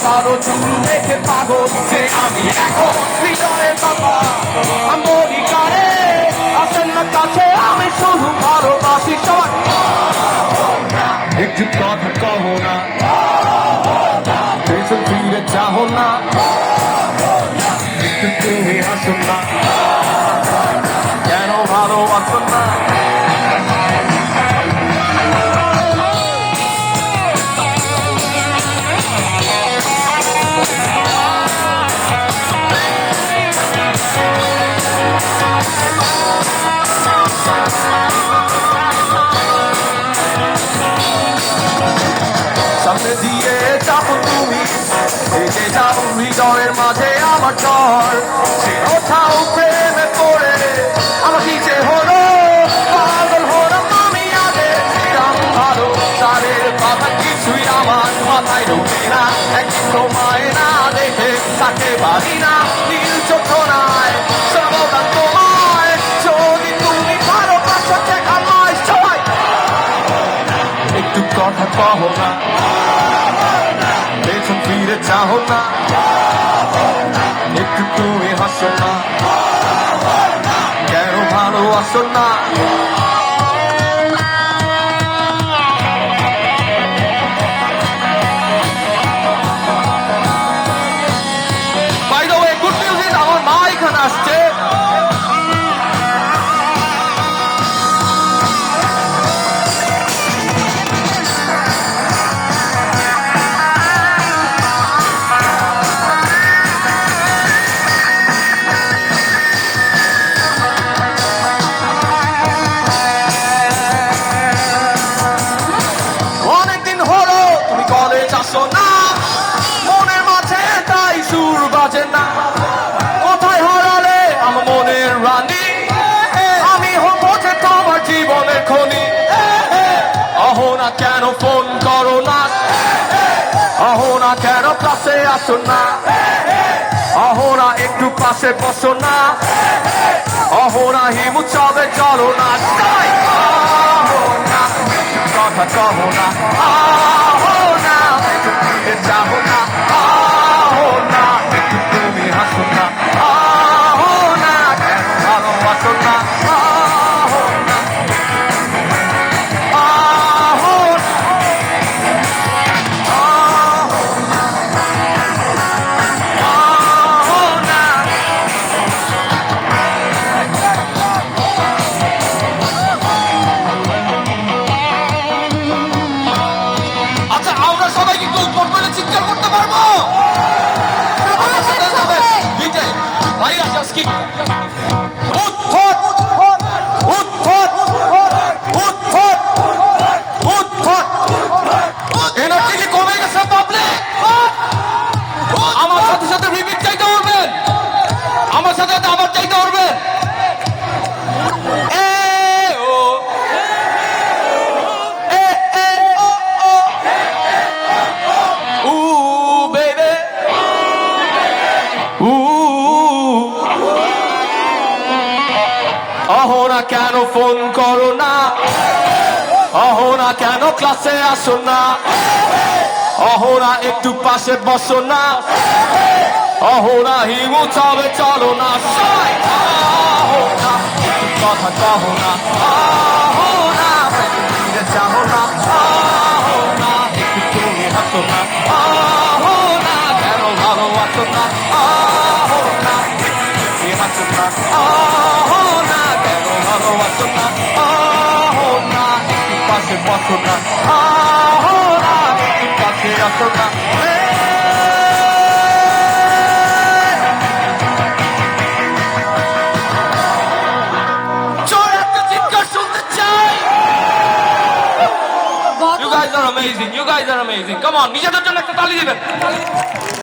কারো চুল দেখে পাগল যে আমি এখন হৃদয়ের বাবা আমি কারে আসেন না কাছে আমি শুধু ভালোবাসি সবাই একটু কথা কহো না পেছন ফিরে চাহো না একটু তুমি হাসো না কেন ভালোবাসো না সামনে দিয়ে যাবো তুমি এগিয়ে যাও হৃদয়ের মাঝে আমার ঘর সে ওঠাও প্রেমে পড়ে আমার নিচে হলো পাগল হলাম আমি আগে ছিলাম ভালো তারের কথা কিছুই আমার মাথায় ঢোকে না একদিন তোমায় না দেখে তাকে পারি না নীল চোখনায় সর্বদা তোমায় যদি তুমি ভালোবাসো আমায় সবাই একটু কথা কহো না পেছন ফিরে চাহো না একটু তুমি হাসো না কেন ভালোবাসো না by the way good news is আমার মা এখানে আসছে মনের মাঝে তাই সুর বাজে না কোথায় হারালে আমার মনের রানী আমি হবো যে তোমার জীবনের খনি অহো না কেন ফোন করো না অহো না কেন কাছে আসো না অহো না একটু পাশে বসো না অহো না হিমু চবে চলো না কথা কহো না চাহো না আহো না একটু তুমি হাসো না আহো না কেন ভালোবাসো না আহো না আহো আহো না আচ্ছা আমরা সবাই কি চিৎকার করতে পারবো ভাইয়া জাস্ট কি উত্থত উত্থত উত্থত উত্থত এনার্জি কি কমে গেছে পাবলিক আমার সাথে সাথে রিপিট চাইতে পারবেন আমার সাথে আবার চাইতে পারবেন অহো না কেন ফোন করো না অহো না কেন ক্লাসে আসো না অহো না একটু পাশে বসো না অহো না হিমু চবে চলো না অহো না কথা কহো না অহো না চাহো না অহো না একটু তুমি হাসো না অহো না কেন ভালোবাসো না অহো না তুমি হাসো না অহো না কেন ভালোবাসো না অহো না একটু পাশে বসো না অহো না একটু কাছে আসো না You guys are amazing. You guys are amazing. Come on, নিজেদের জন্য একটা তালি দিবেন।